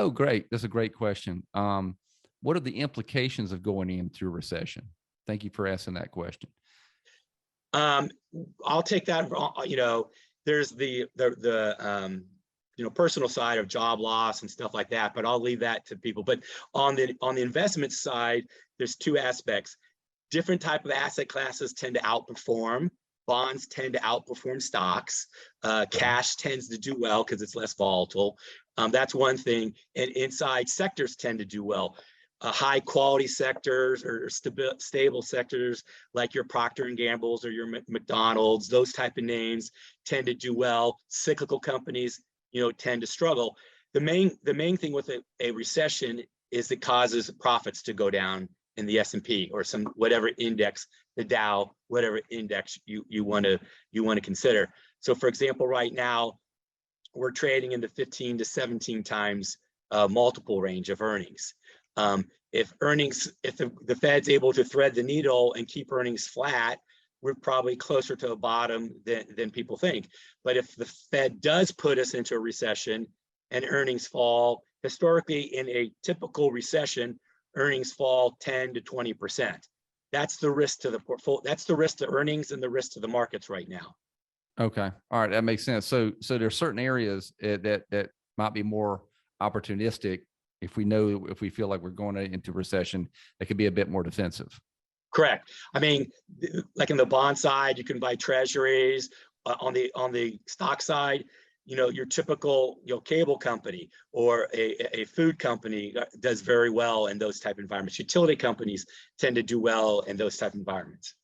Oh, great. That's a great question. What are the implications of going into a recession? Thank you for asking that question. Um, I'll take that. There's the personal side of job loss and stuff like that, but I'll leave that to people. But on the investment side, there's two aspects. Different type of asset classes tend to outperform. Bonds tend to outperform stocks. Cash tends to do well because it's less volatile. That's one thing. And inside sectors tend to do well. High quality sectors or stable sectors like your Procter and Gamble's or your McDonald's, those type of names tend to do well. Cyclical companies, tend to struggle. The main thing with a recession is it causes profits to go down in the S&P or some whatever index, the Dow, whatever index you want to consider. So for example, right now we're trading in the 15 to 17 times multiple range of earnings. If the Fed's able to thread the needle and keep earnings flat, we're probably closer to a bottom than people think. But if the Fed does put us into a recession and earnings fall, historically in a typical recession, earnings fall 10 to 20%. That's the risk to the portfolio. That's the risk to earnings and the risk to the markets right now. Okay. All right. That makes sense. So there's certain areas that might be more opportunistic if we feel like we're going into recession, that could be a bit more defensive. Correct. I mean, like in the bond side, you can buy treasuries. On the stock side, your typical cable company or a food company does very well in those type of environments. Utility companies tend to do well in those type of environments.